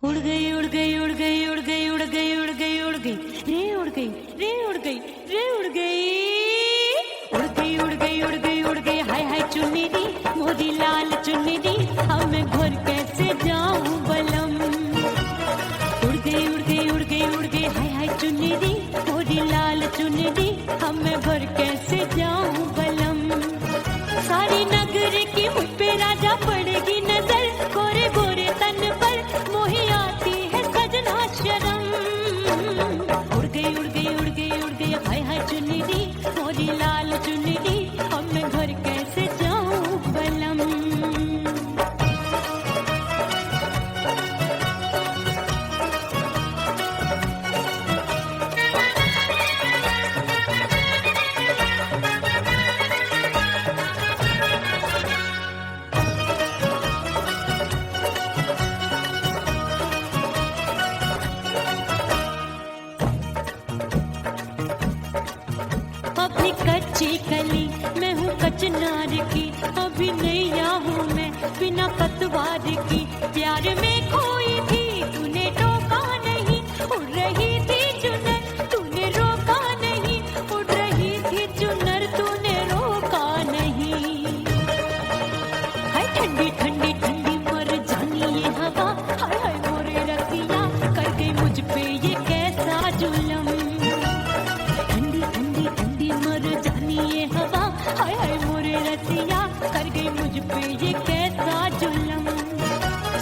उड़ गई उड़ गई उड़ गई उड़ गई उड़ गई उड़ गई उड़ गई रे उड़ गई रे उड़ गई रे उड़ गई उड़ गई उड़ गई उड़ गई उड़ गई हाय हाय चुन्नी दी मोदी लाल चुन्नी दी अब मैं घर कैसे जाऊं बलम। उड़ गई उड़ गई उड़ गई उड़ गई हाय हाय चुन्नी दी मोदी लाल चुन्नी दी अब मैं घर कैसे जाऊं बलम। सारी नगर की मुझ पे राजा पड़ेगी नजर गोरे गोरे तन पर मोही आती है सजना शर्म। उड़ गई उड़ गई उड़ गई उड़ गई हाय हाय चुन्नी दी मोरी लाल चुन्नी दी अब मैं घर कैसे जाऊं बलम। अपनी कच्ची कली मैं हूँ कचनार की अभी नैया हूँ मैं बिना पतवार की प्यार में खोई थी तूने टोका नहीं उड़ रही थी चुनर तूने रोका नहीं उड़ रही थी चुनर तूने रोका नहीं। हाय ठंडी ठंडी ठंडी मर जानी ये हवा हाय हाय मोरे रतिया कर गई मुझ पे ये कैसा जुल्म। ठंडी ठंडी ठंडी मर जानी ये हवा हाय हाय मोरे रतिया कर गई मुझ पे ये कैसा जुल्म।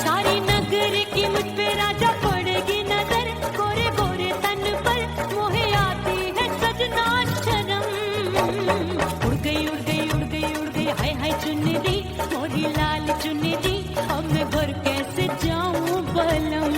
सारी नगर की मुझ पे राजा पड़ेगी नजर गोरे गोरे तन पर मोहे आती है सजना शर्म। उड़ गई उड़ गई उड़ गई उड़ गई हाय हाय चुन्नी दी मोरी लाल चुन्नी दी अब मैं घर कैसे जाऊं बलम।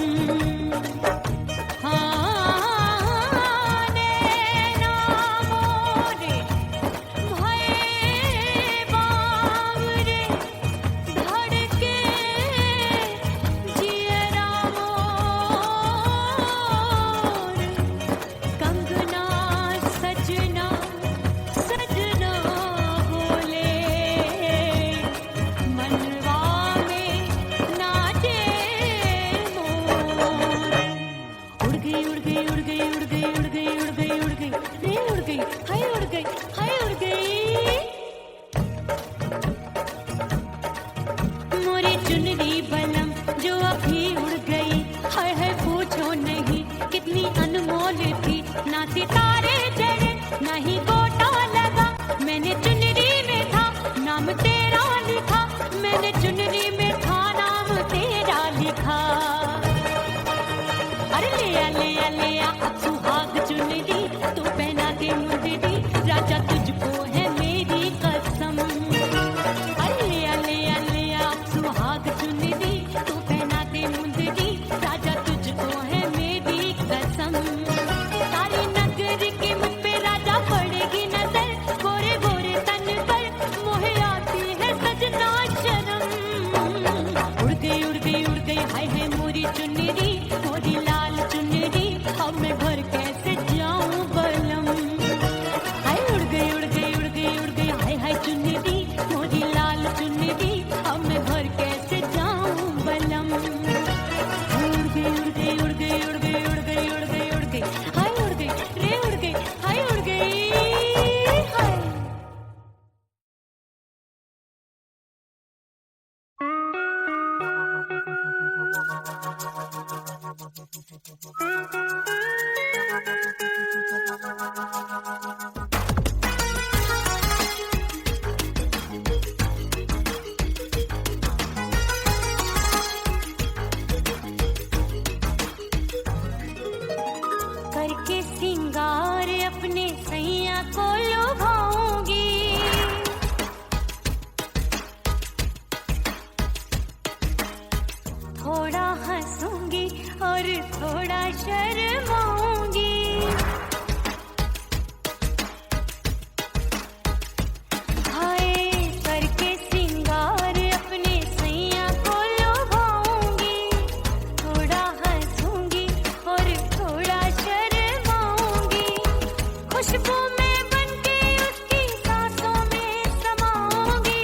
कितनी अनमोल थी ना सितारे चढ़े ना ही गोटा लगा मैंने चुनरी में था नाम तेरा लिखा मैंने चुनरी में था नाम तेरा लिखा। अरे ले आ अब सुहाग चुनरी तू पहना दे मुझे दी राजा तुझको है मेरी कसम। अरे ले आ अब सुहाग चुनरी तू पहना दे मुझे दी राजा तुझको है मेरी कसम। सारी नगर की मुझ पे राजा पड़ेगी नजर गोरे गोरे तन पर मोहे आती है सजना शर्म। उड़ गई उड़ गई उड़ गई हाय हाय मोरी चुन्नी दी मोरी लाल चुन्नी दी अब मैं घर कैसे जाऊं बलम। हाय उड़ गई उड़ गई उड़ गई उड़ गई हाय हाय चुन्नी दी मोरी लाल चुन्नी दी अब मैं घर कैसे जाऊं बलम। उड़ गई उड़ गई उड़ गई उड़ गई उड़ गई उड़ गई उड़ गई हाय उड़ गई रे उड़ गई हाय उड़ गई हाय। करके सिंगार अपने सैया को लुभाऊंगी थोड़ा हंसूंगी और थोड़ा शर्माऊंगी। हाय करके सिंगार अपने सैया को लुभाऊंगी थोड़ा हंसूंगी और थोड़ा शर्माऊंगी। खुशबू में बनके उसकी सांसों में समाऊंगी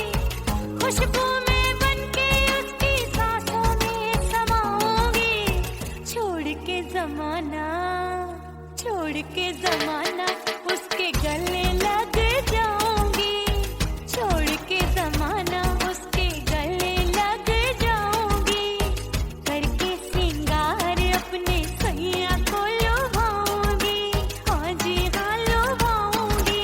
खुशबू में बनके उसकी सांसों में समाऊंगी। जमाना, छोड़ के जमाना उसके गले लग जाऊंगी, छोड़ के जमाना उसके गले लग जाऊंगी, करके सिंगार अपने सैया को लुभाऊंगी, हाँ जी हाँ लुभाऊंगी।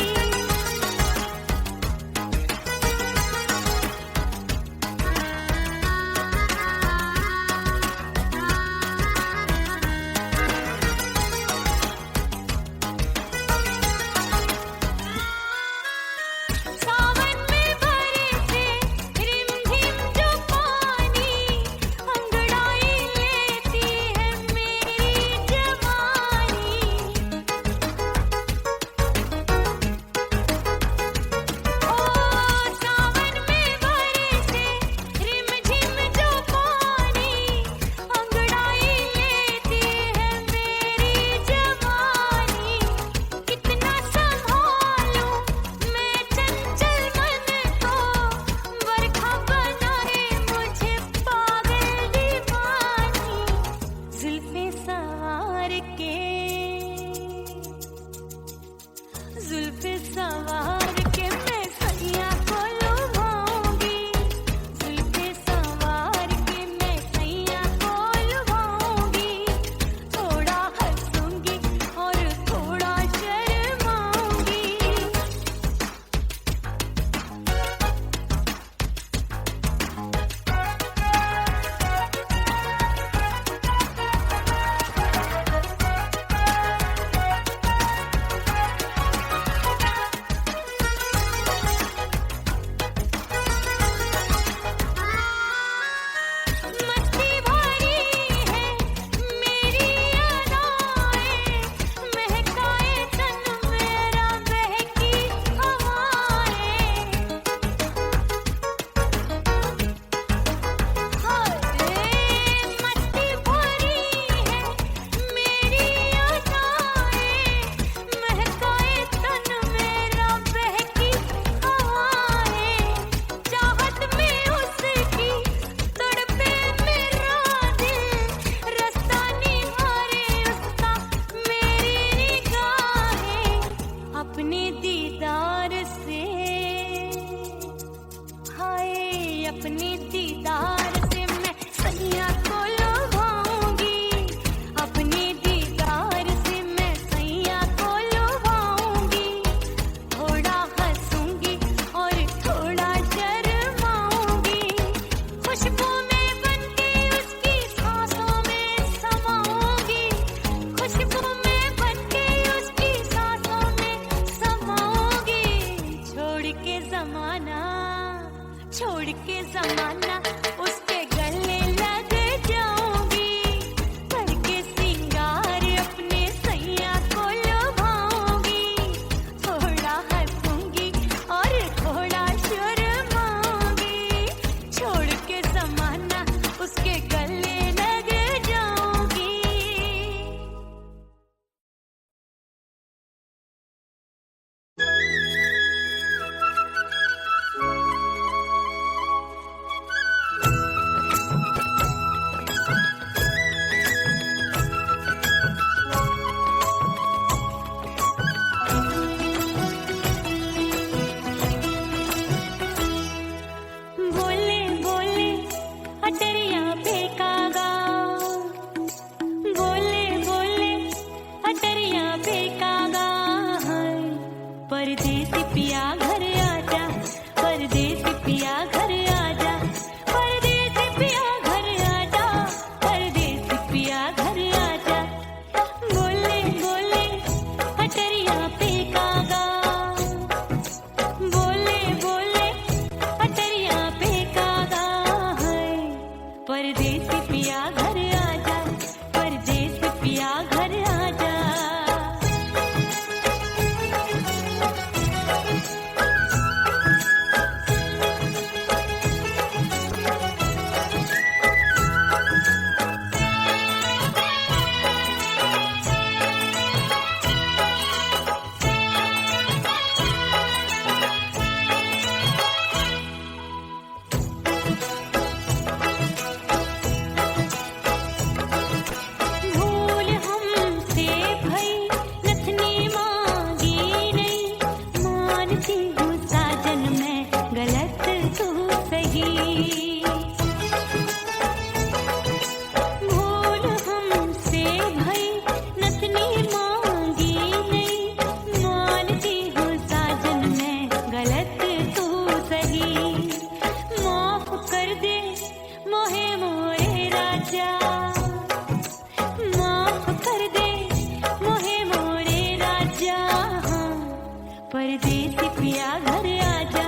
परदेसी पिया घर आजा,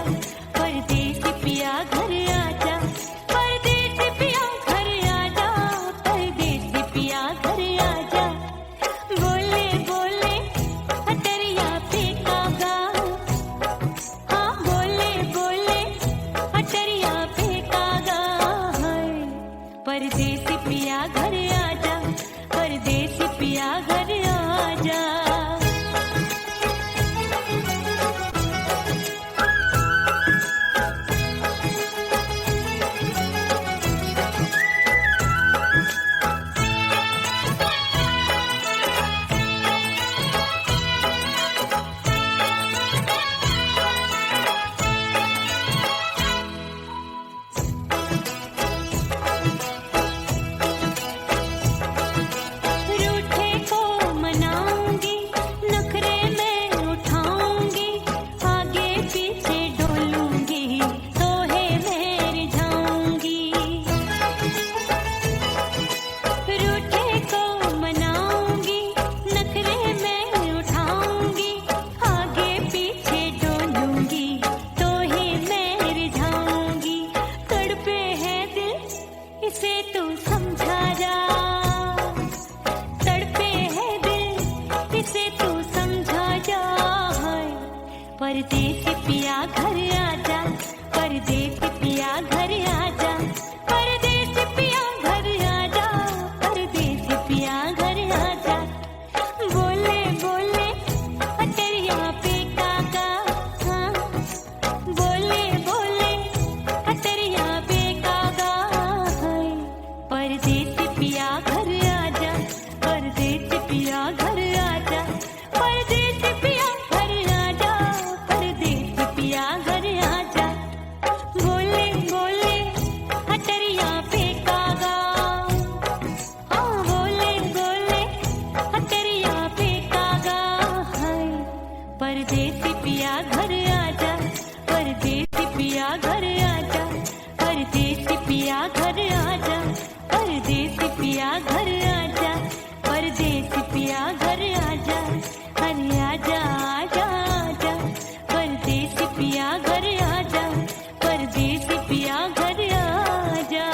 परदेसी पिया घर आजा, परदेसी पिया घर आजा, परदेसी पिया घर आजा। बोले बोले अटरिया पे कागा, हाँ बोले बोले अटरिया पे कागा है। परदेसी पिया घर आजा, परदेसी पिया घर आजा। रूठे को मनाऊंगी, नखरे में उठाऊंगी, आगे पीछे डोलूंगी, तोहे में रिझाऊंगी। रूठे को मनाऊंगी, नखरे में उठाऊंगी, आगे पीछे डोलूंगी, तोहे में रिझाऊंगी। तड़पे है दिल इसे तू समझा जा, तड़पे है दिल इसे तू समझा जा। परदेसी पिया घर आजा, परदेसी पिया घर आजा, परदेसी पिया घर आजा, परदेसी पिया घर आजा। बोले बोले अटरिया पे कागा, हाँ बोले बोले अटरिया पे कागा है। परदेसी पिया घर आजा, परदेसी पिया घर आजा, परदेसी पिया घर आजा, परदेसी पिया घर आजा। बोले बोले अटरिया पे कागा, हाँ बोले बोले अटरिया पे कागा है। परदेसी पिया घर आजा, परदेसी पिया घर आजा, परदेसी पिया घर आजा, परदेसी पिया घर आजा, परदेसी पिया घर आजा। अरे आजा आजा आजा, परदेसी पिया घर आजा, परदेसी पिया घर आजा।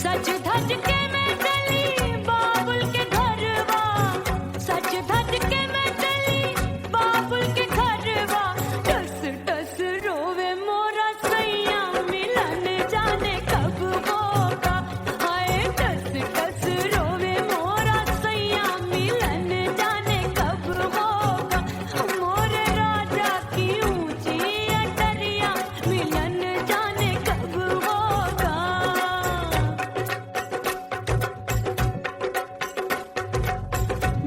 सज धज के मैं चली बाबुल के घरवा, सज धज के मैं चली बाबुल के घरवा। टस टस रोवे मोरा सैया मिलन जाने कब होगा। हाय टस टस रोवे मोरा सैया मिलन जाने कब होगा। मोरे राजा की ऊंची अटरिया मिलन जाने कब होगा।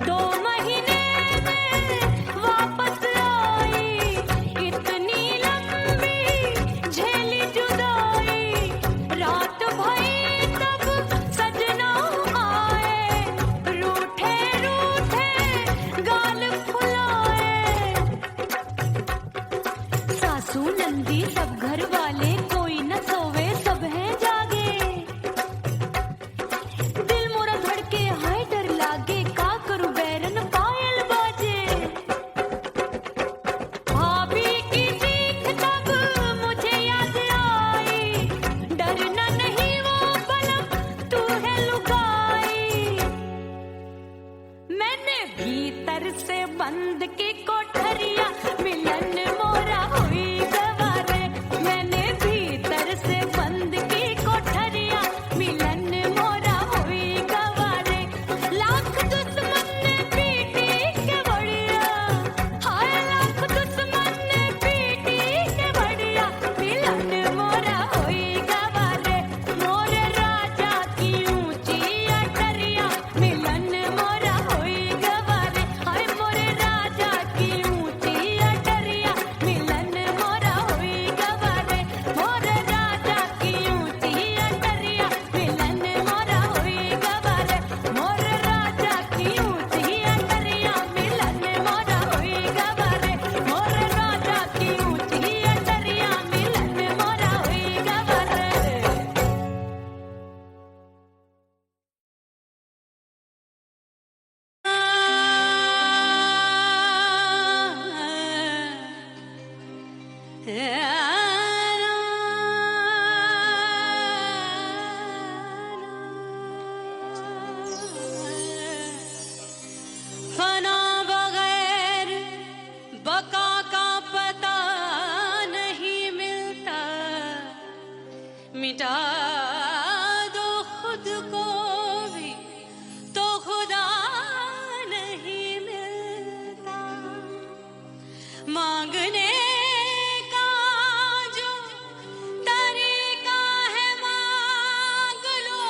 2 महीने में वापस आई, इतनी लंबी झेली जुदाई। रात भई तब सजना आए, रूठे रूठे गाल फुलाए। सासू नंदी सब घर वाले कोई न सोवे सब हैं जागे। दिल मोरा धड़के हाय डर लागे, का करूं बैरन पायल बाजे। भाभी की चीख तब मुझे याद आई, डरना नहीं वो बलम तू है लुगाई। मैंने भीतर से बंद की कोठरिया मिलन मोरा हुई गवारे। मैंने भीतर से बंद की कोठरिया मिलन मोरा हुई गवारे। लाख दुश्मन ने पीटी के बढ़िया, हाय लाख दुश्मन ने पीटी के बढ़िया। मिलन मोरा हुई गवारे, मोरे राजा की ऊंची अटरिया मिलन मोरा हुई गवारे। हाय मोरे राजा की ऊंची अटरिया मिलन मोरा हुई गवारे। मोरे राजा की ऊंची अटरिया मिलन मोरा हुई गवारे। मोरे राजा की ऊंची अटरिया मिलन मोरा हुई गवारे। मोरे राजा की ऊंची अटरिया मिलन मोरा हुई फना बगैर बका का पता नहीं मिलता। मिटा दो खुद को भी तो खुदा नहीं मिलता। मांगने का जो तरीका है मांग लो।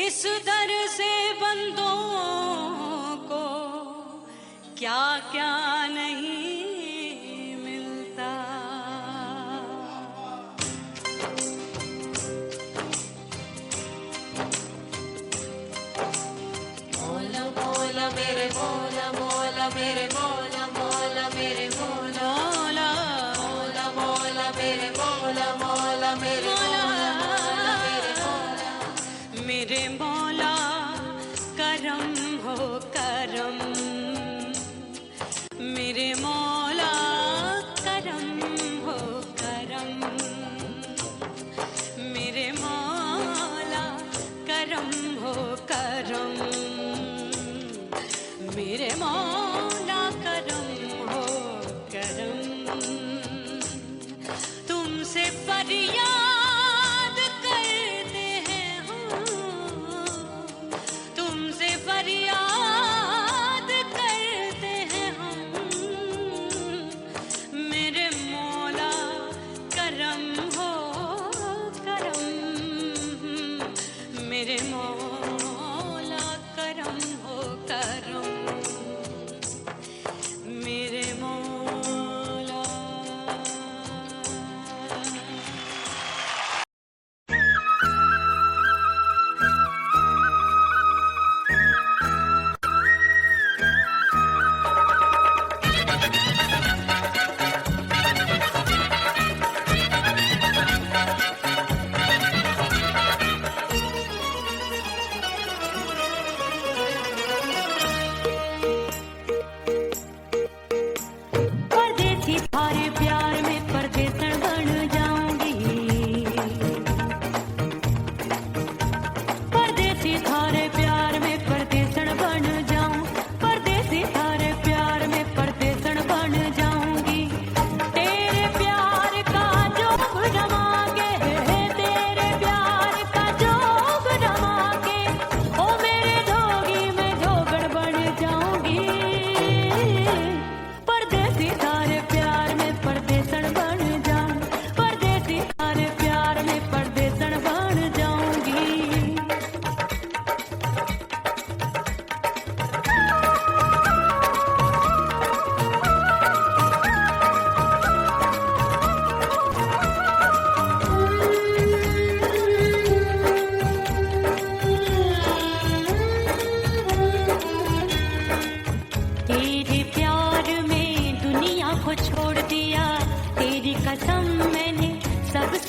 इस दर से बंदों को क्या क्या नहीं मिलता। मौला मौला मेरे मौला मौला मेरे मौला मौला मेरे मौला मौला मौला मेरे मौला मौला मेरे मौला मेरे मौला मेरे मौला करम हो करम। मेरे मौला करम हो करम। मेरे मौला करम हो करम। मेरे मौला करम हो करम। तुमसे फरियाद करते हैं हम, तुमसे फरियाद करते हैं हम। मेरे मौला करम हो करम। मेरे मौला करम हो करम। मेरे मौला। थारे प्यार में परदेसन बन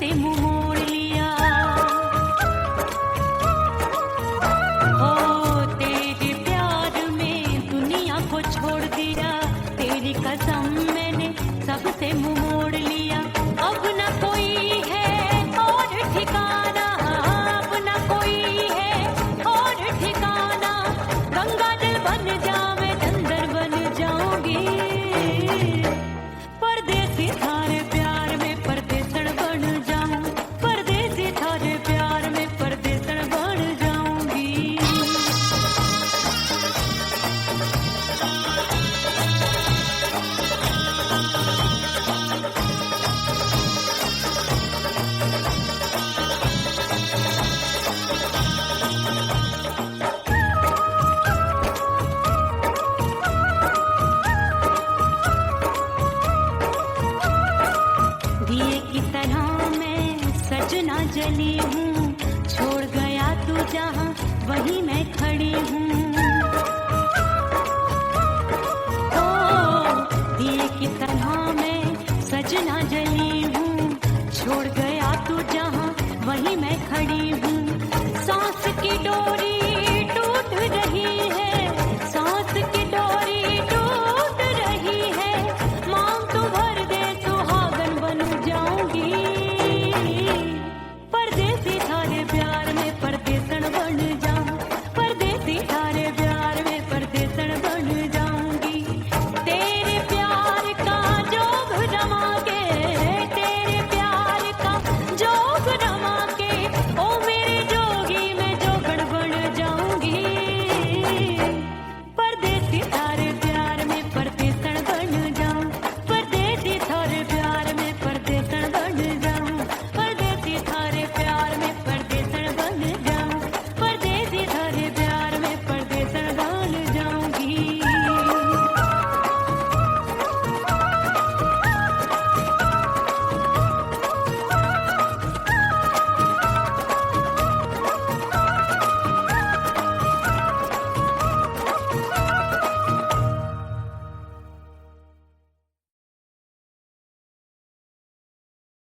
से मुंह मोड़ लिया। ओ तेरे प्यार में दुनिया को छोड़ दिया, तेरी कसम मैंने सबसे मुंह मोड़ लिया। अब न कोई है और ठिकाना, अब न कोई है और ठिकाना। गंगा जल बन जावे चंदर बन जाऊंगी, परदेसी थारे प्यार में परदेसण बन जाऊं, परदेसी थारे प्यार में परदेसण बन जाऊंगी। दिए की तरह मैं सजना जली हूँ, छोड़ गया तू जहाँ वहीं मैं खड़ी हूँ। ओ दिए की तरह मैं सजना जली हूँ, छोड़ गया तू जहाँ वहीं मैं खड़ी हूँ। सांस की डोरी टूट रही है, सांस की डोरी टूट रही है। मांग तू भर दे सुहागन बन जाऊंगी, परदेसी थारे प्यार में परदेसण बन जाऊं, परदेसी थारे प्यार में परदेसण बन जाऊंगी। तेरे प्यार का जोग रमा के, तेरे प्यार का जोग रमा के, ओ मेरे जोगी मैं जोगण बन जाऊंगी, परदेसी थारे प्यार में परदेसण बन जाऊं, परदेसी थारे प्यार में परदेसण बन जाऊं, परदेसी थारे प्यार में परदेसण बन जाऊं, परदेसी थारे प्यार में परदेसण बन जाऊंगी।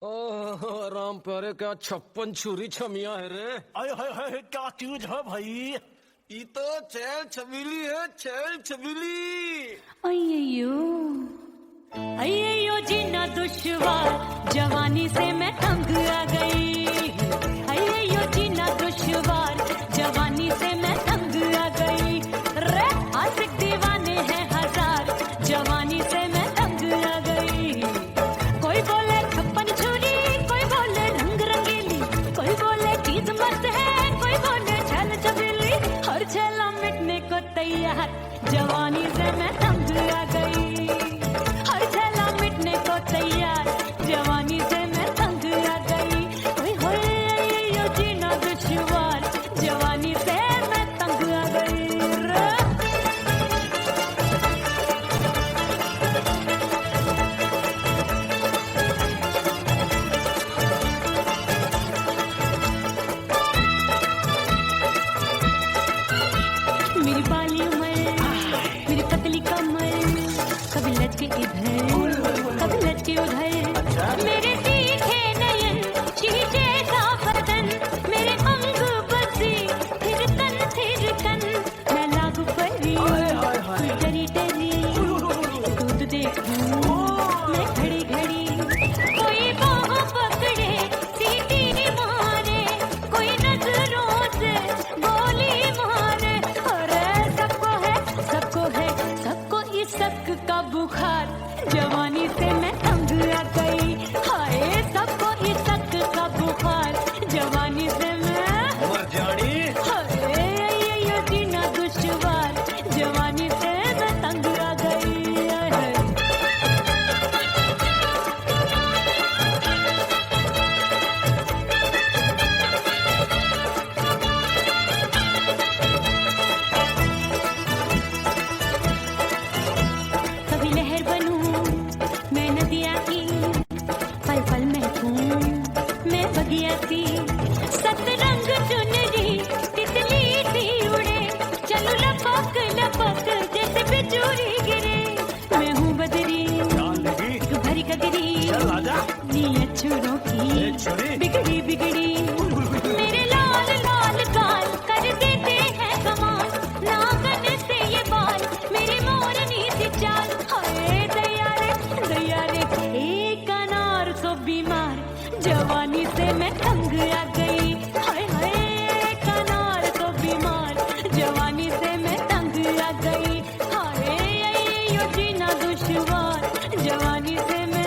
ओह राम प्यारे, क्या 56 छुरी छमिया है रे। आय हाय हाय, क्या चीज है भाई? ये तो चैल छबीली है, चैल छबीली। अय्यो अय्यो जीना दुश्वार, जवानी से मैं तंग आ गई। अय्यो जीना दुश्वार, जवानी से मैं तंग आ गई। रे आशिक दीवाने हैं हजार, जवानी से मैं तंग आ गई। कोई बोले 56 छुरी, कोई बोले रंग रंगीली, कोई बोले चीज मस्त है, कोई बोले छल छबीली। हर छेला मिटने को तैयार, जवानी से मैं तंग आ गई। हर छेला मिटने को तैयार, जवानी से मैं तंग आ गई। ओए होए यो जीना दुश्वार, जवानी से मैं तंग आ गई। मेरी बाली उमर, मेरी पतली कमर, कभी लचके इधर कभी लचके उधर। मेरे तीखे नयन, शीशे सा बदन, मेरे अंग बसी फिर कन। मैं लागू परी, तू डरी डरी, दूध देखूं मैं घड़ी घड़ी। कोई बाह पकड़े सीटी मारे, कोई नजरों से गोली मारे। अरे सबको है सबको इस शक का बुखार, जवानी से मैं तंग आ गई। हाय सबको इस शक का बुखार, जवानी से मैं मर जानी। हाय ये जीना दुश्वार, जवानी से मैं तंग आ गई। हाय। कभी लहर बनूं मैं नदिया की, पल पल महकूं मैं बगिया सी। सतरंग चुनरी तितली सी उड़े, चलो लपक लपक जैसे बिजूरी गिरे। मैं हूँ बदरी जान लगी, तू भरी गगरी, चल आजा। नीयत छुरों ए, की छुरी? बिगड़ी बिगड़ी मेरे लाल लाल गाल कर देते हैं कमाल नागन से ये बाल मेरी मोरनी सी चाल हाय दैया रे एक अनार को बीमार जवानी से मैं तंग आ गई हाय हाय एक अनार को बीमार जवानी से मैं तंग आ गई हाय यो जीना दुश्वार जवानी से मैं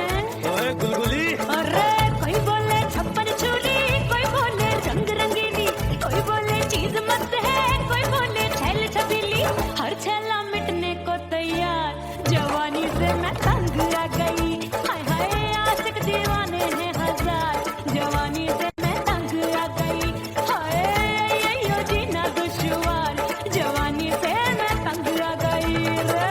ओए गुलगुली अरे कोई बोले छप्पन छुरी कोई बोले रंग रंगीली कोई बोले चीज मस्त है कोई बोले छैल छबीली हर छैला मिटने को तैयार जवानी से मैं तंग आ गई हाय हाय आशिक दीवाने हैं हजार जवानी से मैं तंग आ गई हाय यो जीना दुश्वार जवानी से मैं तंग आ गई रे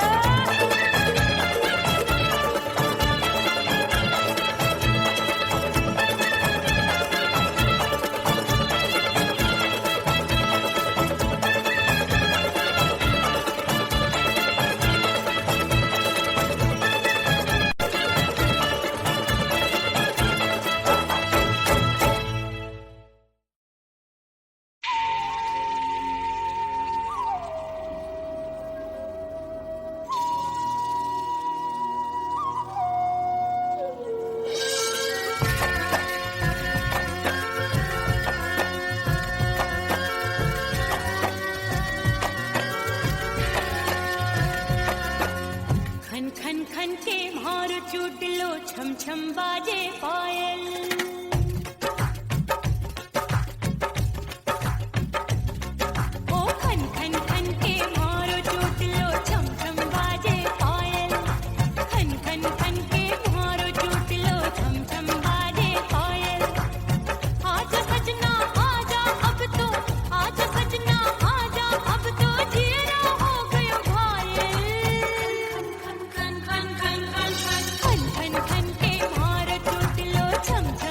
खन खन खन के मार चूट लो छम छम बाजे पायल ओ खन खन खन के मार चूट लो छम छम बाजे पायल खन खन खन के मार चूट लो छम छम बाजे पायल आजा सजना आजा अब तो आजा सजना आजा अब तो जीना हो गयो घायल खन खन खन खन खन खन खन खन के मार टूट लो छम छम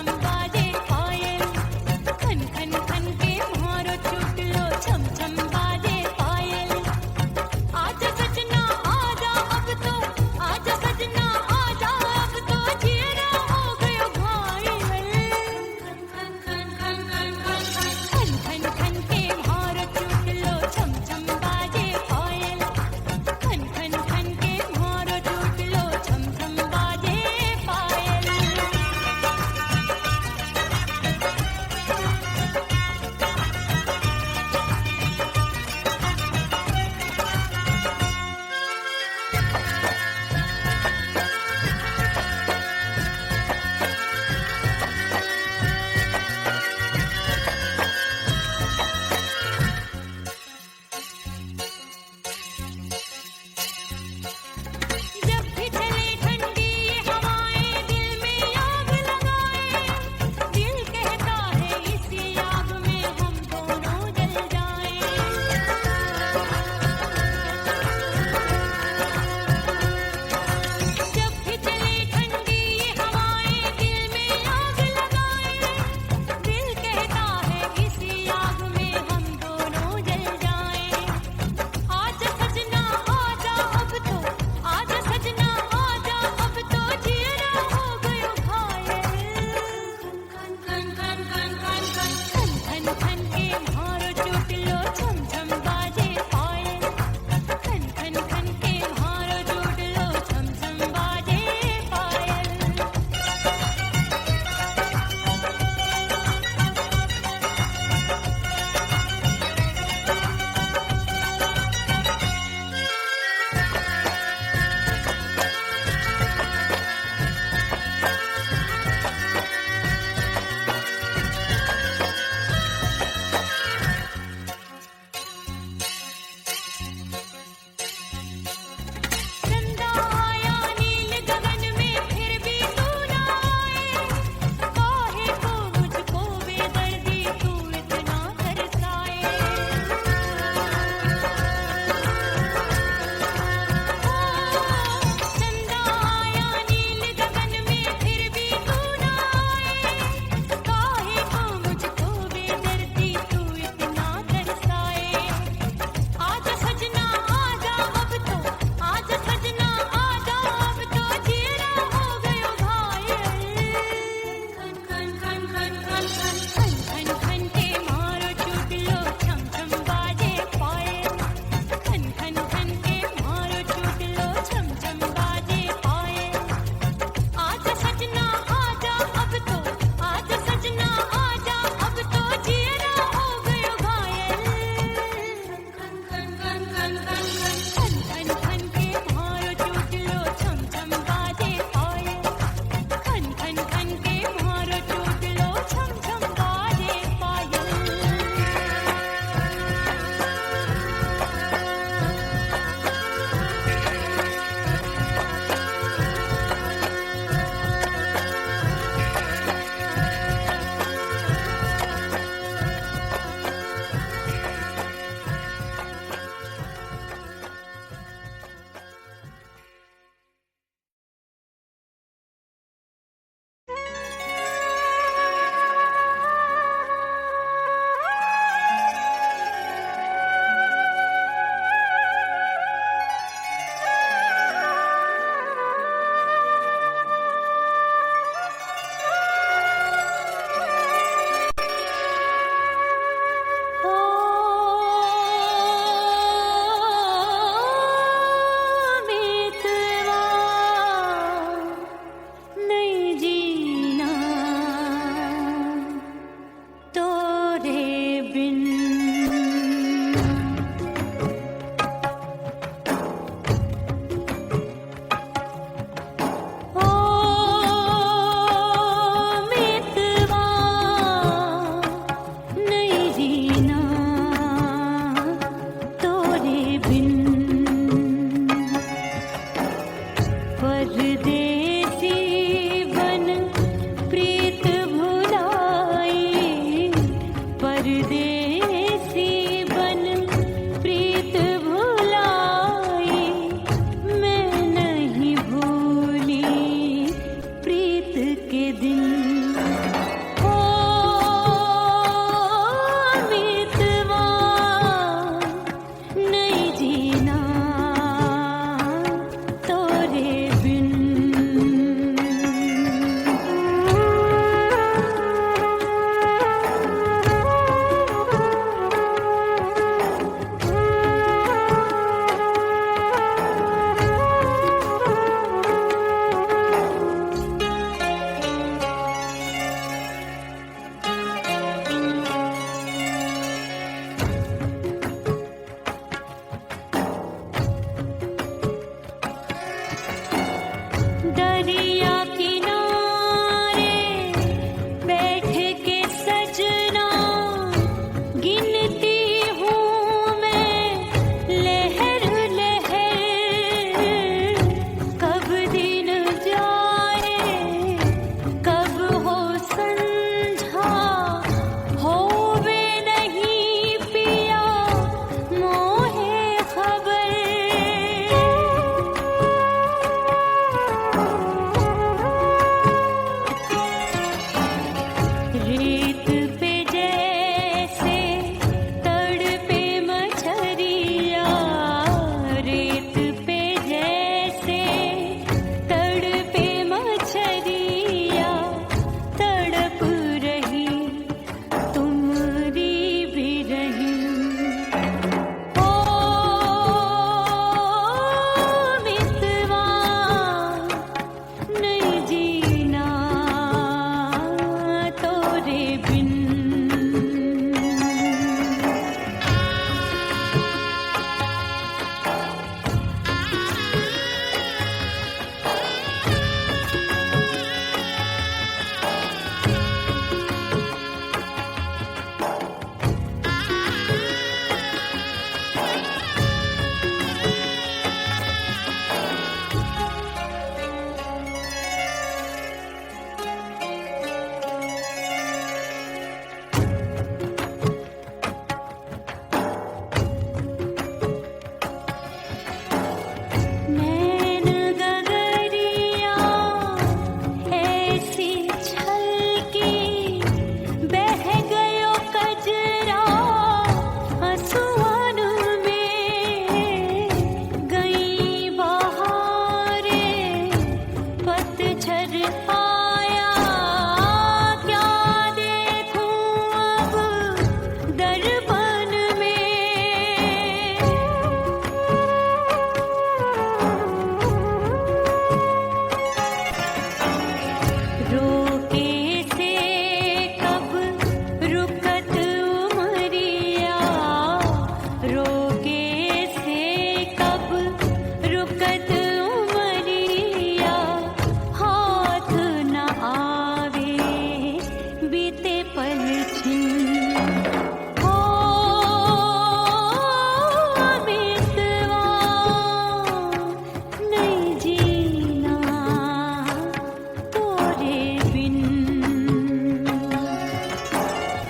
बिन।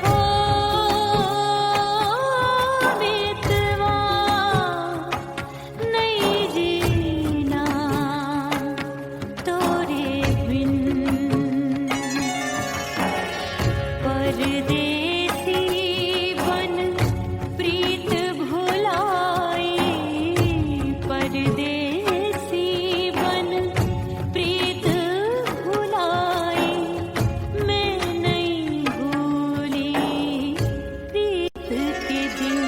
ओ बेतवा नहीं जीना तोरे बिन। परदेसी बन प्रीत भुलाई, परदेसी बन प्रीत भुलाई, मैं नहीं भूली प्रीत के दिन।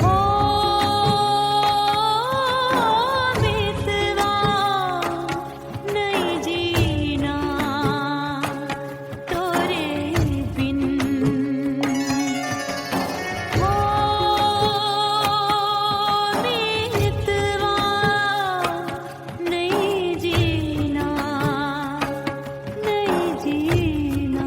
ओ बेतवा नहीं जीना तोरे बिन। ओ बेतवा नहीं जीना, नहीं जीना।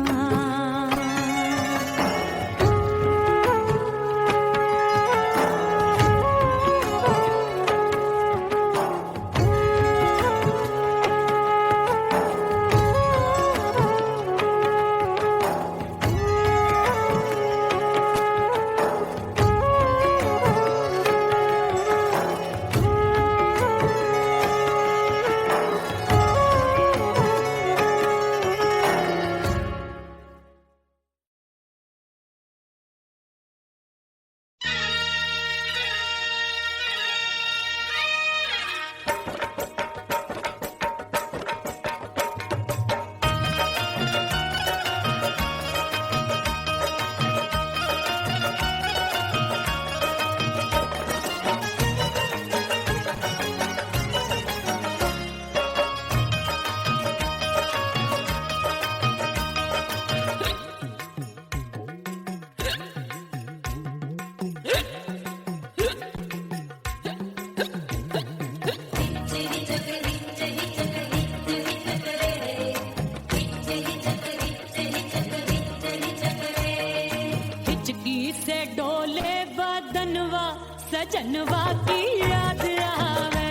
हिचकी से डोले बदनवा सजनवा की याद आवे।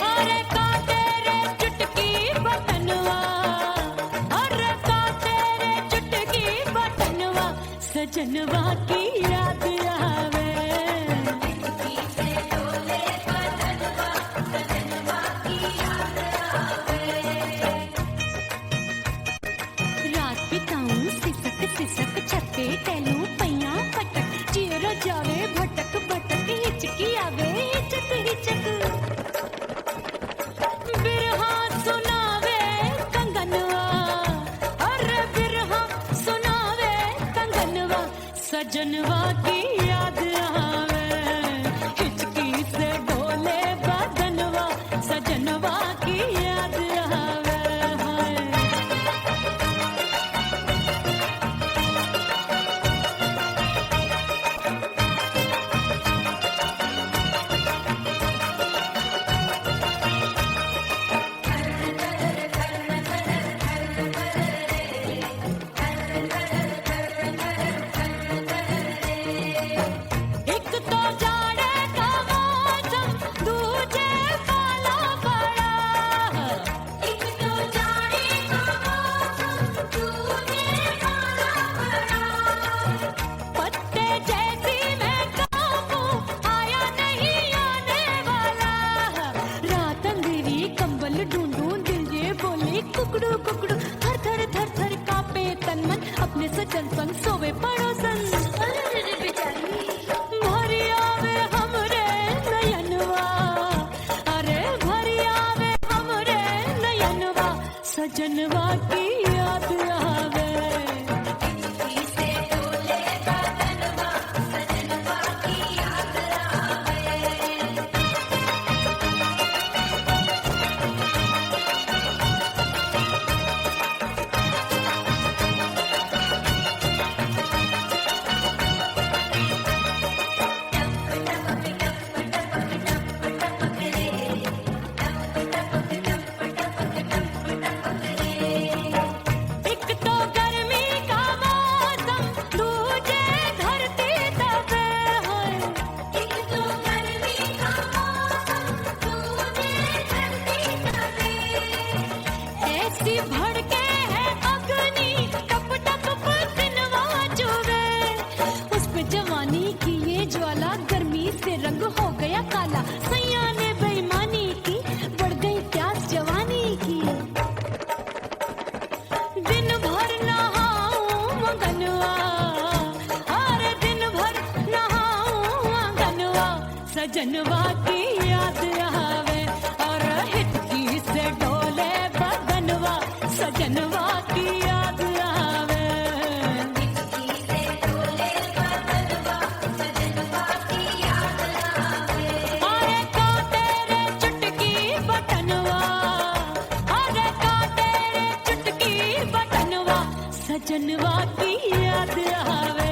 अरे का तेरे चुटकी बदनवा, अरे का तेरे चुटकी बदनवा सजनवा की याद आवे। रात बिताऊं सिसक सिसक छत्ते टैलू पैया पटक, चेहरा जावे भटक भटक, हिचकी आवे हिचक हिचक। बिरहा सुनावे कंगनवा, अरे बिरहा सुनावे कंगनवा सजनवा की याद आवे। हिचकी से डोले बदनवा सजनवा की याद आवे। हाय एक तो जाड़े का मौसम, दूजे काला बड़ा। एक तो जाड़े का मौसम, दूजे काला बड़ा। पत्ते जैसी मैं कांपूं, आया नहीं आने वाला। रात अंधेरी कंबल ढूंढूं, दिल ये बोले कुकड़ू कुकड़ू। थर थर थर थर कांपे तन मन, अपने सजन संग सोवे पड़ोसन। भरी आवे हमरे नयनवा, अरे भरी आवे हमरे नयनवा सजनवा की याद आवे। सजनवा की याद आवे और हिचकी से डोले बदनवा सजनवा की याद आवे हिचकी से डोले बदनवा सजनवा की याद आवे अरे का तेरे चुटकी बटनवा अरे का तेरे चुटकी बटनवा सजनवा की याद आवे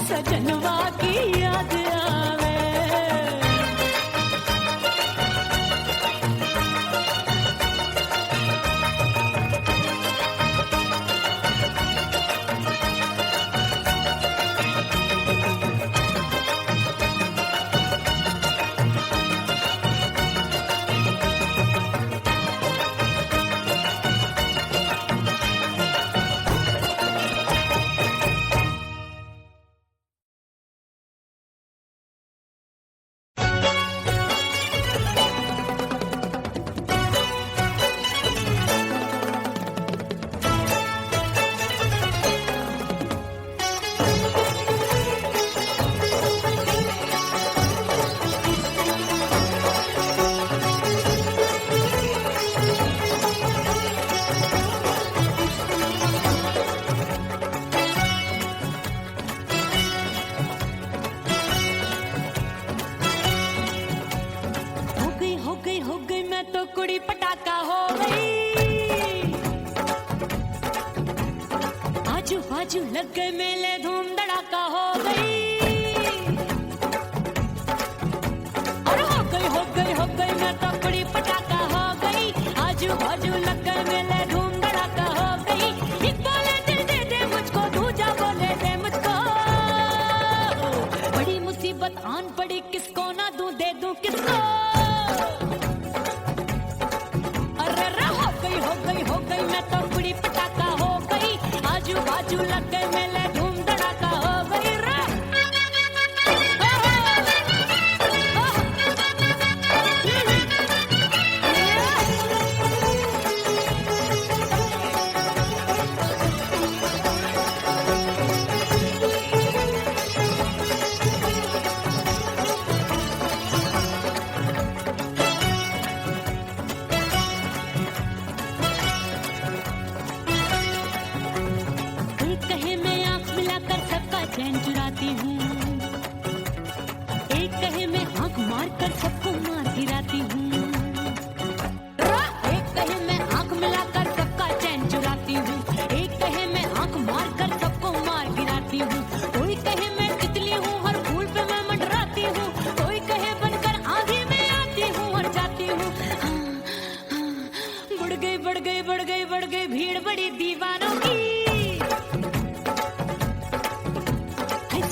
सजनवा की याद आवे तो कुड़ी पटाखा हो गई आजू बाजू लग गए मेले धूम धड़ाका हो गई और हो गई मैं तो कुड़ी पटाखा हो गई आजू बाजू लग गए मेले धूम धड़ाका हो गई एक बोले दिल दे दे मुझको दूजा बोले दे मुझको बड़ी मुसीबत आन पड़ी किसको ना दूं दे दूं किसको हो गई मैं तो कुड़ी पटाखा हो गई आजू बाजू लग गए मेले धूम धड़ाका हो गई रे चैन चुराती हूँ एक कहे मैं आंख मार कर सबको मार गिराती हूँ एक कहे मैं आंख मिलाकर सबका चैन चुराती हूँ एक कहे मैं आंख मार कर सबको मार गिराती हूँ कोई कहे मैं तितली हूँ हर फूल पे मैं मंडराती हूँ कोई कहे बनकर आंधी में आती हूँ और जाती हूँ बढ़ गई भीड़ बड़ी दीवानों की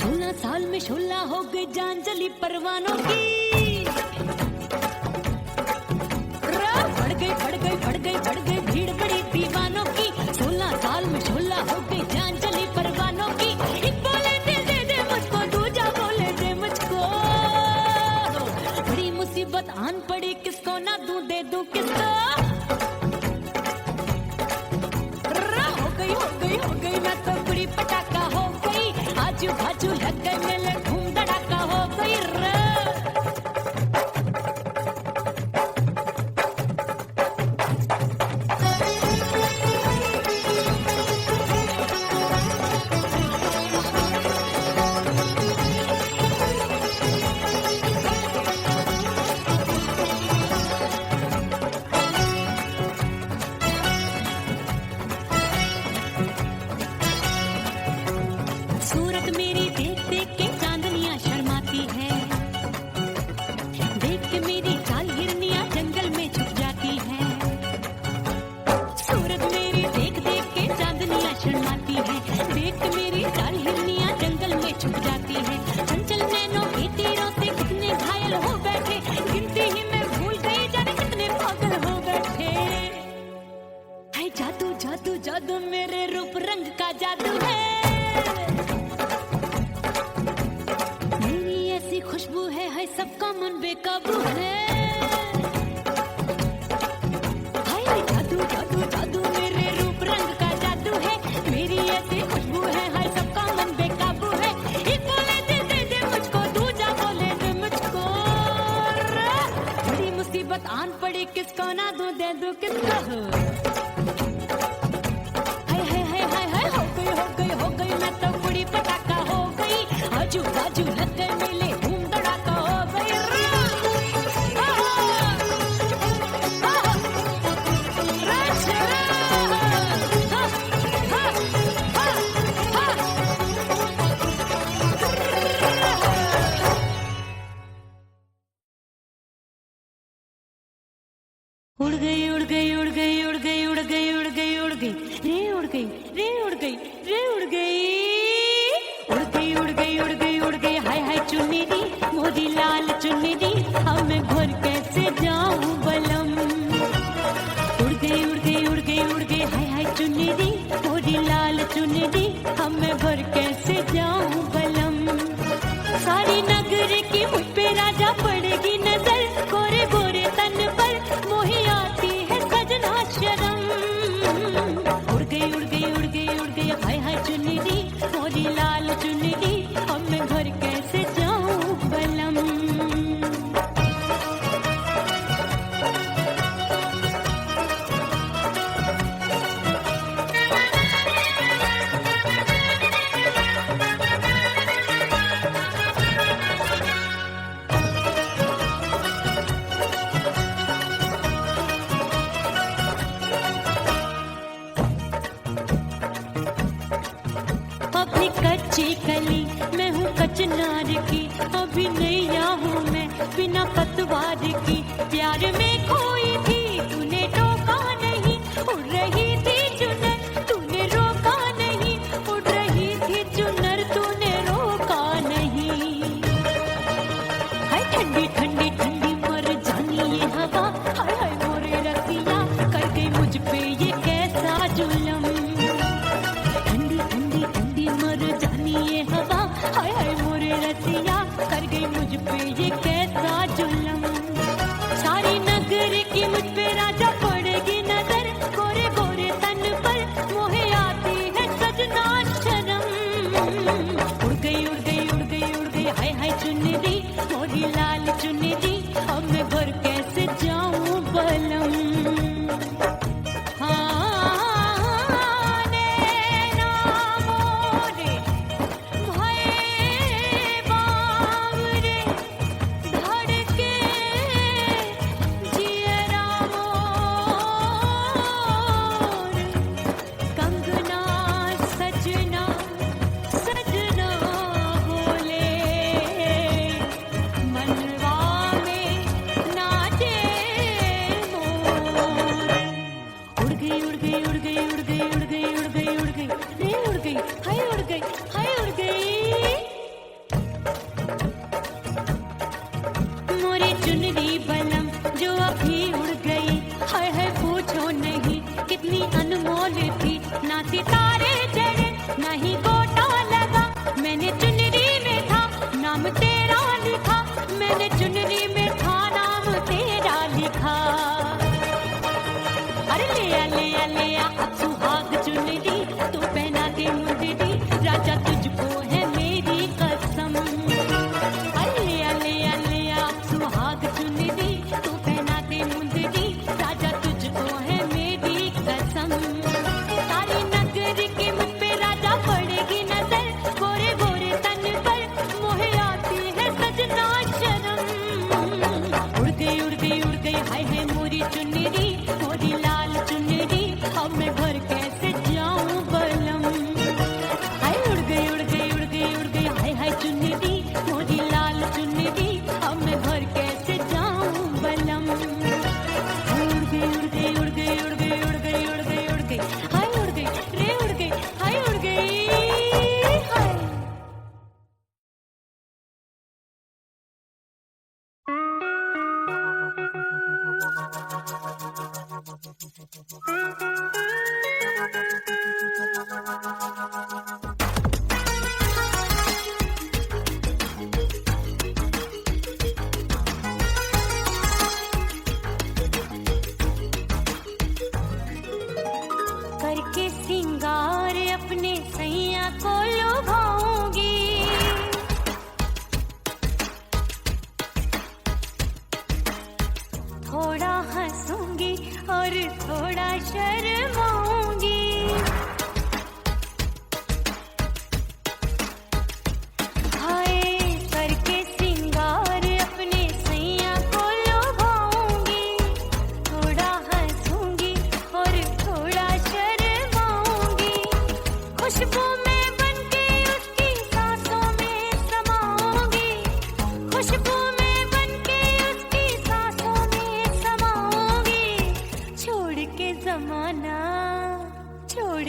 16 साल में शोला हो गई जान जली परवानों की बढ़ गई भीड़ बड़ी दीवानों की 16 साल में शोला हो गई जान जली परवानों की एक बोले दिल दे दे मुझको दूजा बोले दे मुझको बड़ी मुसीबत आन पड़ी किसको ना दूं दे दूं किसको हो गई मैं तो कुड़ी पटाखा हो गई आजू बाजू लग गए मेले धूम धड़ाका हो गई रे सूरत मेरी देख देख के चांदनियां शर्माती है देख के मेरी चाल हिरनियां जंगल में छुप जाती है सूरत मेरी देख देख के चांदनियां शर्माती है देख के मेरी चाल हिरनियां जंगल में छुप जाती है चंचल नैनों के तीरों से कितने घायल हो बैठे गिनती ही मैं भूल गई जाने कितने पागल हो बैठे है जादू जादू जादू मेरे रूप रंग का जादू है खुशबू है सबका मन बेकाबू है हाय जादू जादू मैं दो कितना हो हाय हाय हाय हाय हाय हो गई मैं तो बड़ी पटाखा हो गई आजू बाजू लग गए मेले धूम धड़ाका हो गई उड़ गई उड़ गई उड़ गई उड़ गई उड़ गई उड़ गई उड़ गई रे उड़ गई रे उड़ गई रे उड़ गई उड़ गई उड़ गई उड़ गई उड़ गई हाय हाय चुन्नी दी मोदी लाल चुन्नी दी अब मैं घर कैसे जाऊं बलम उड़ गई उड़ गई उड़ गई उड़ गई हाय हाय चुन्नी दी मोदी लाल चुन्नी दी अब मैं घर कैसे जाऊं बलम सारी नगर की मुझ पे राजा पड़ेगी नजर गोरे गोरे तन पर मोही आती है सजना शर्म उड़ गई उड़ गई उड़ गई उड़ गई हाय हाय चुन्नी दी मोरी लाल चुन्नी दी अब मैं घर कैसे जाऊं बलम अपनी कच्ची कली मैं हूँ कचनार की अभी नैया हूँ मैं बिना पतवार की प्यार में खोई थी तूने टोका नहीं उड़ रही थी चुनर तूने रोका नहीं उड़ रही थी चुनर तूने रोका नहीं हाय ठंडी ठंडी ठंडी मर जानी ये हवा हाय हाय मोरे रतिया कर गई मुझ पे ये कैसा जुलम ठंडी ठंडी ठंडी मर जानी ये हवा हाय हाय मोरे रतिया कर गई मुझ पे ये कैसा जुलम सारी नगर की मुझ पे राजा पड़ेगी नजर गोरे गोरे तन पर मोहे आती है सजना शर्म उड़ गई उड़ गई उड़ गई उड़ गई हाय हाय चुन्नी दी मोरी लाल चुन्नी दी अब मैं घर कैसे जाऊं बलम चुनरी बलम जो अभी उड़ गई हाय हाय पूछो नहीं कितनी अनमोल थी ना सितारे चढ़े ना ही गोटा लगा मैंने चुनरी में था नाम तेरा लिखा मैंने चुनरी में था नाम तेरा लिखा अरे ले आ अब सुहाग चुनरी तू पहना के मुझे दी राजा तुझको है मेरी कसम सुहाग चुन्नी दी तू पहना दे मुझे दी राजा तुझको है मेरी कसम सारी नगर की मुझ पे राजा पड़ेगी नजर गोरे गोरे तन पर मोहे आती है सजना शर्म उड़ गई हाय है मोरी चुन्नी दी मोरी लाल चुन्नी दी अब मैं घर कैसे जाऊं बलम हाय उड़ गई हाय हाय चुन्नी दी मोरी लाल चुन्नी दी अब मैं घर कैसे जाऊं बलम उड़ गई उड़ गई उड़ गई उड़ गई उड़ गई उड़ गई हाय उड़ गई रे उड़ गई हाय उड़ गई हाय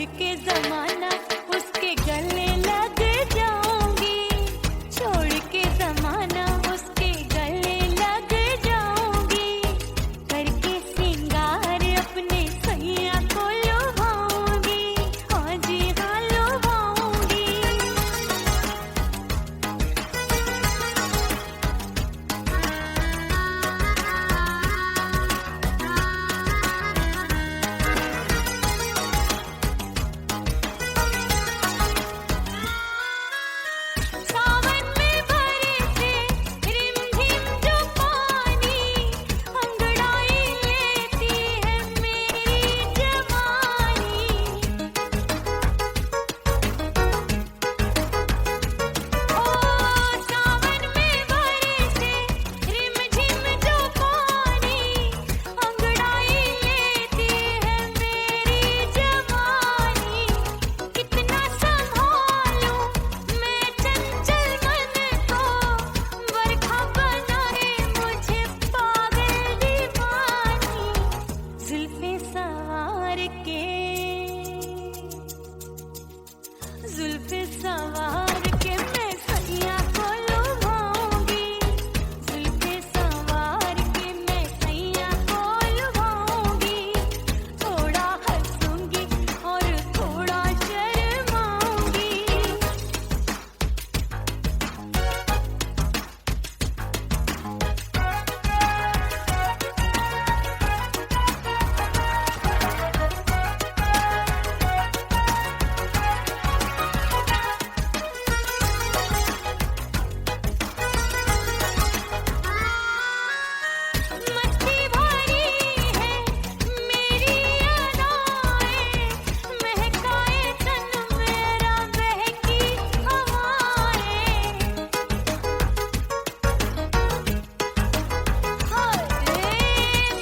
छोड़ के जमाना उसके गले लग जाऊंगी, छोड़ के जमाना उसके गले लग जाऊंगी, करके सिंगार अपने सैया को लुभाऊंगी, हाँ जी हाँ लुभाऊंगी। सावन में बरसे रिमझिम जो पानी, अंगड़ाई लेती है मेरी जवानी। ओ सावन में बरसे रिमझिम जो पानी, अंगड़ाई लेती है मेरी जवानी। कितना संभालूं मैं चंचल मन को, बरखा बनाए मुझे पागल दीवानी। जुल्फे सवार के, जुल्फे सवार के मैं सैया को लुभाऊंगी, जुल्फे सवार के मैं सैया को लुभाऊंगी। थोड़ा हंसूंगी और थोड़ा शर्माऊंगी। मस्ती भरी है मेरी अदाएं, महकाए तन मेरा बहकी हवाएं।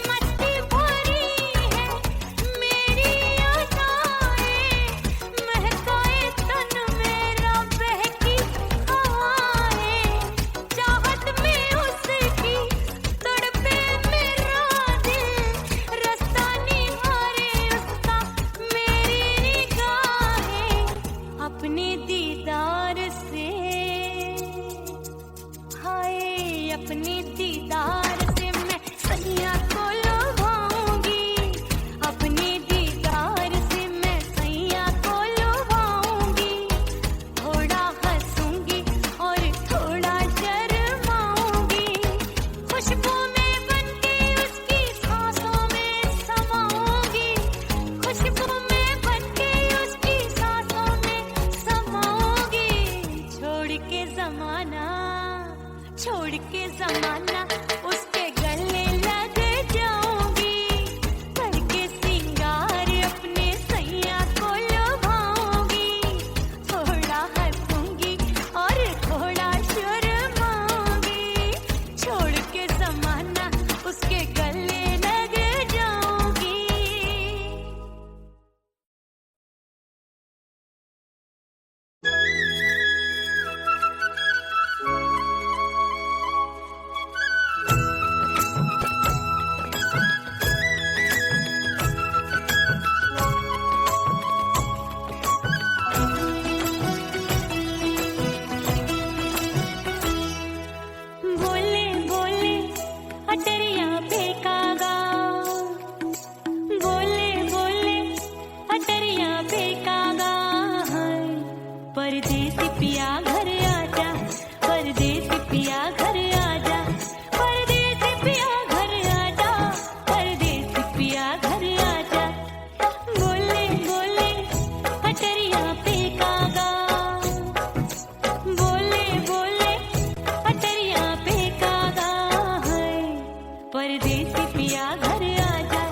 मस्ती भरी है मेरी अदाएं, महकाए तन मेरा बहकी हवाएं। चाहत में उसकी तड़पे मेरा दिल, रास्ता निहारे उसका मेरी निगाहें। अपने दीदार से, हाय अपने दीदार से मैं सैया को लुभाऊंगी, अपने दीदार से मैं सैया को लुभाऊंगी। थोड़ा हंसूंगी और थोड़ा शर्माऊंगी। खुशबू में बनके उसकी सांसों में समाऊंगी, खुशबू में बनके उसकी सांसों में समाऊंगी। छोड़ के जमाना, छोड़ के जमाना उसके गले लग जाऊंगी, करके सिंगार अपने सैया को लुभाऊंगी। थोड़ा हंसूंगी और थोड़ा शर्माऊंगी। छोड़ के जमाना उसके गले लग जाऊंगी। बोले बोले अटरिया फेंकागा, बोले बोले अटरिया फेंकागा। परदेसी पिया घर आजा, परदेसी पिया घर आजा, परदेसी पिया घर आजा, परदेसी पिया घर आजा। बोले बोले अटरिया फेंकागा, बोले बोले अटरिया फेंकागा। परदेसी पिया घर आजा,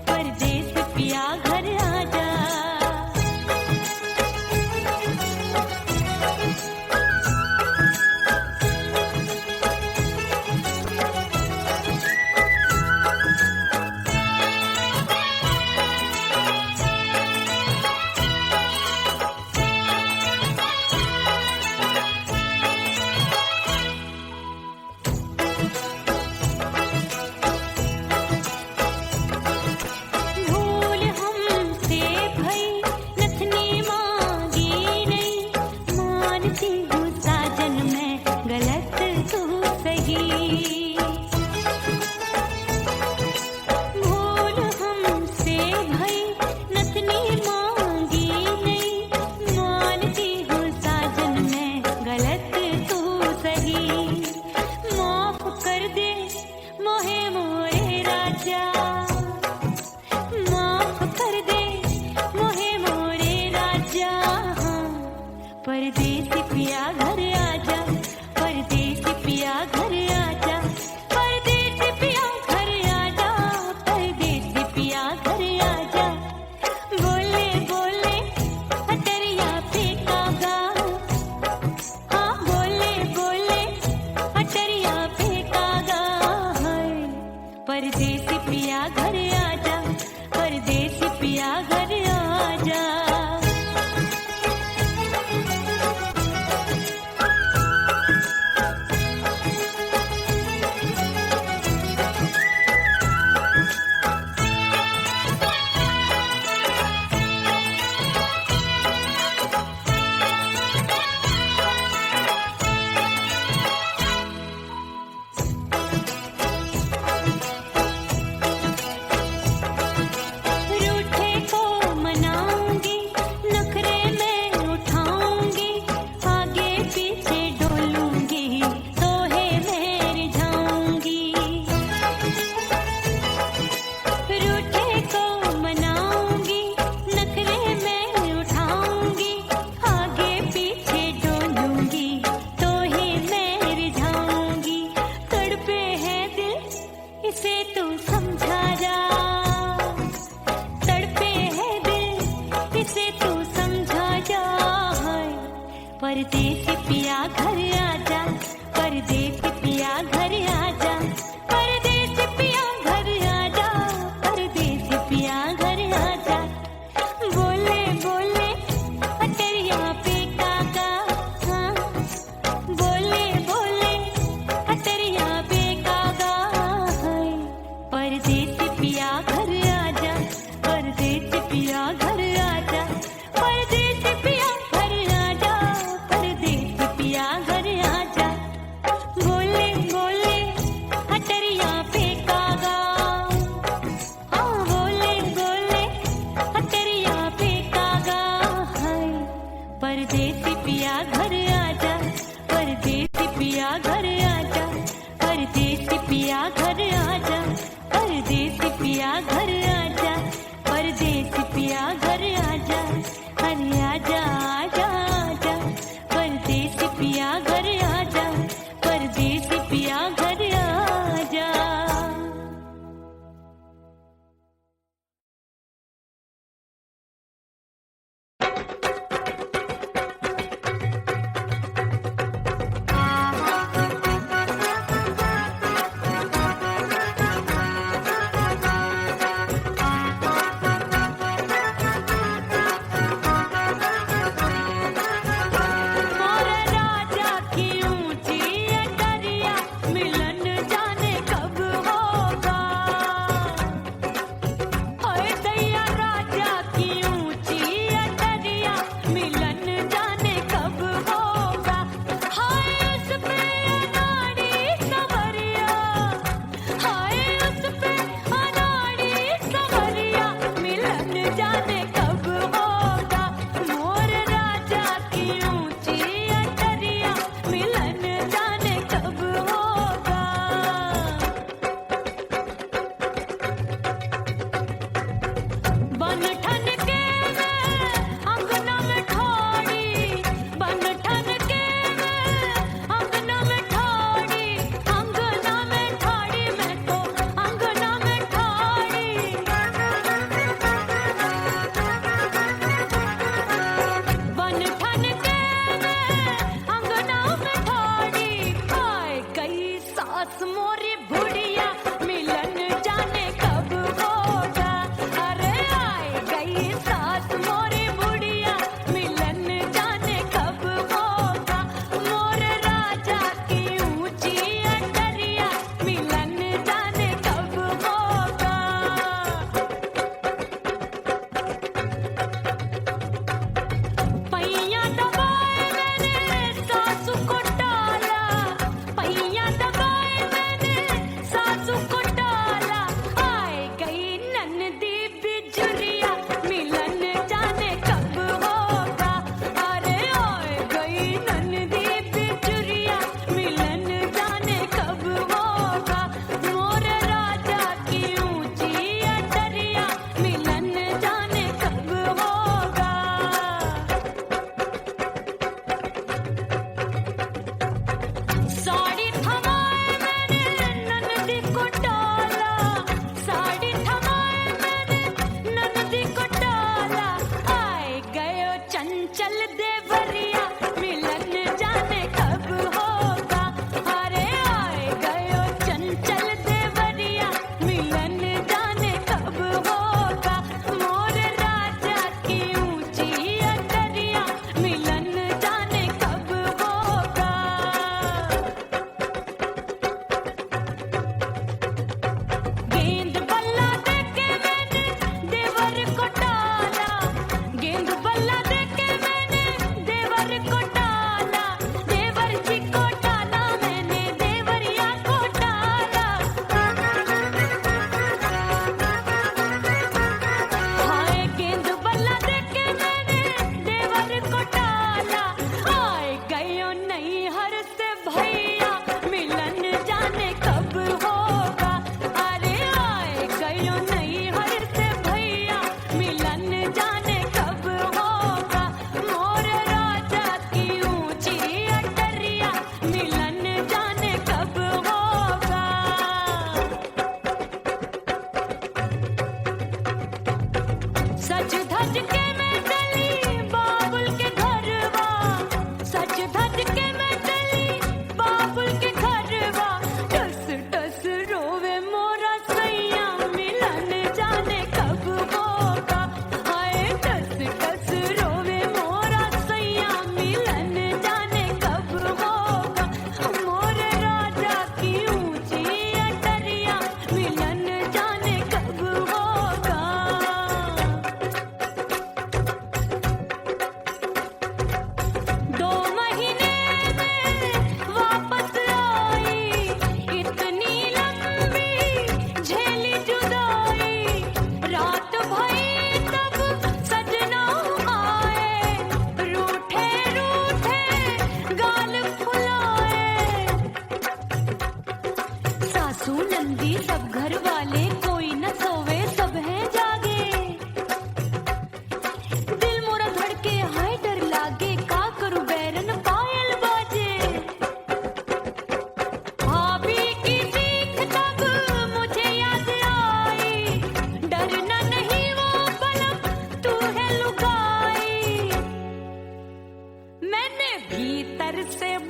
परदेसी पिया घर आजा। परदेसी पिया घर आजा, परदेसी पिया घर आजा, परदेसी पिया घर आजा, परदेसी पिया घर आजा। बोले बोले अटरिया पे कागा, हाँ बोले बोले अटरिया पे कागा है। परदेसी पिया घर आजा, परदेसी पिया घर आजा। रूठे को मनाऊंगी, नखरे में उठाऊंगी, आगे पीछे डोलूंगी, तो है मैं रिझाऊंगी। रूठे को मनाऊंगी, नखरे में उठाऊंगी, आगे पीछे डोलूंगी, तो है मैं रिझाऊंगी। तड़पे है दिल इसे तू समझा जा, तड़पे है दिल इसे तू समझा जा है। परदेसी पिया घर आजा, परदेसी पिया घर आजा, परदेसी पिया घर आजा, परदेसी पिया घर आजा। बोले बोले अटरिया पे कागा, हाँ बोले बोले अटरिया पे कागा है। परदेसी पिया घर आजा, परदेसी पिया घर आजा, परदेसी पिया घर आजा, परदेसी पिया घर आजा। बोले बोले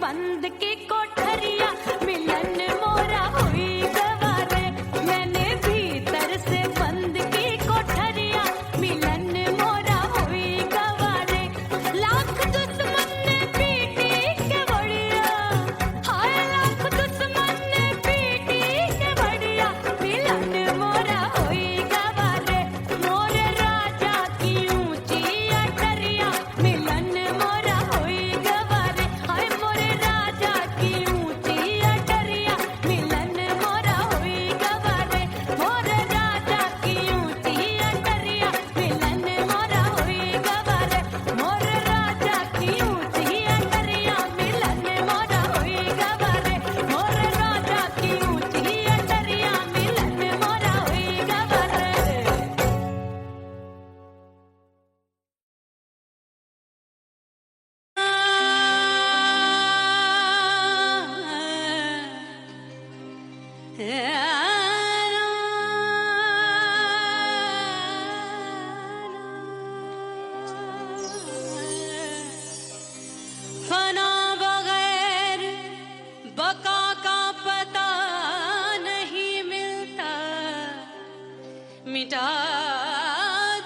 बंद की कोठरिया मिलन मोरा हुई गवारे मैंने भीतर से बंद की कोठरिया मिलन मोरा हुई गवारे लाख दुश्मन ने पीटी के बढ़िया हाय लाख दुश्मन ने पीटी के बढ़िया मिलन मोरा हुई गवारे मोरे राजा की ऊंची अटरिया मिलन मोरा हुई गवारे हाय मोरे राजा की ऊंची अटरिया मिलन मोरा हुई गवारे मोरे राजा की ऊंची अटरिया मिलन मोरा हुई गवारे मोरे राजा की ऊंची अटरिया मिलन मोरा हुई गवारे मोरे राजा की ऊंची अटरिया मिलन मोरा हुई गवारे फना बगैर बका का पता नहीं मिलता मिटा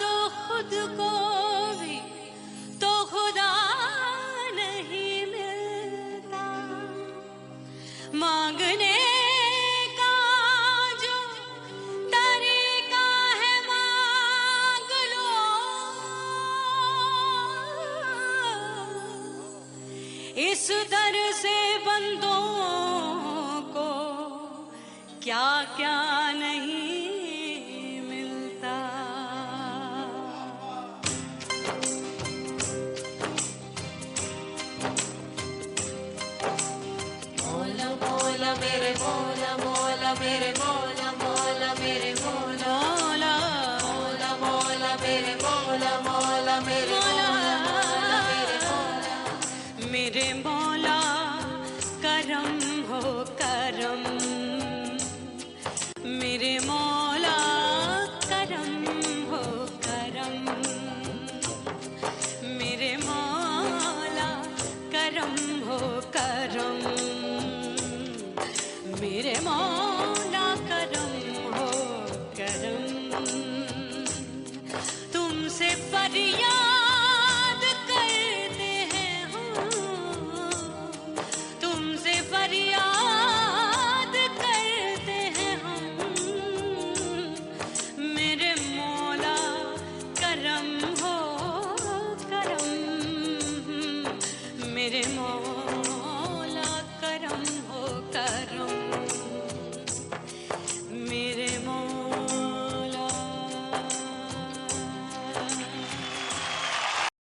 दो खुद को भी तो खुदा नहीं मिलता मांगने का जो तरीका है मांग लो इस दर से बंदों को क्या क्या नहीं मिलता मोला मोला मेरे मोला मोला मेरे मोला मोला मेरे मोला मोला मोला मोला मेरे मोला मोला मेरे